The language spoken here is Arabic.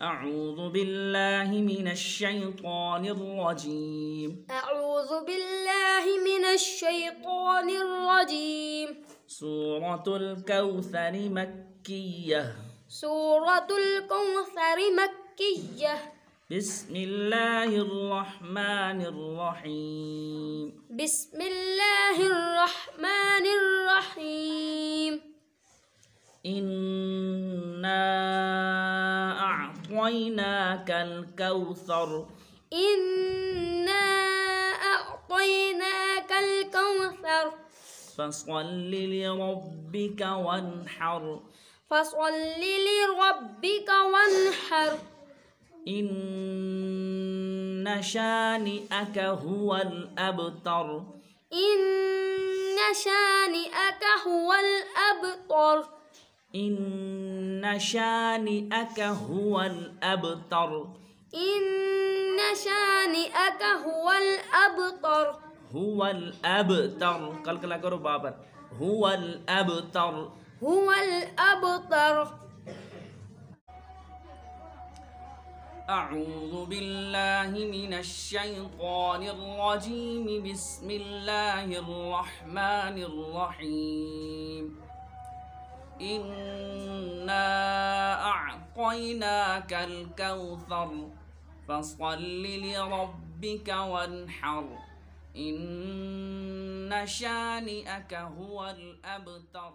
أعوذ بالله من الشيطان الرجيم. أعوذ بالله من الشيطان الرجيم. سورة الكوثر مكية. سورة الكوثر مكية. بسم الله الرحمن الرحيم. بسم الله الرحمن الرحيم. إنا أعطيناك الكوثر. إنا أعطيناك الكوثر. فصل لربك وانحر. فصل لربك وانحر. إن شانئك هو الأبتر. إن شانئك هو الأبتر. إن شانئك هو الأبتر. إن شانئك هو الأبتر. هو الأبتر. كلا كرو بابر. هو الأبتر. هو الأبتر. أعوذ بالله من الشيطان الرجيم. بسم الله الرحمن الرحيم. إنا أعطيناك الكوثر. فصل لربك وانحر. إن شانئك هو الأبتر.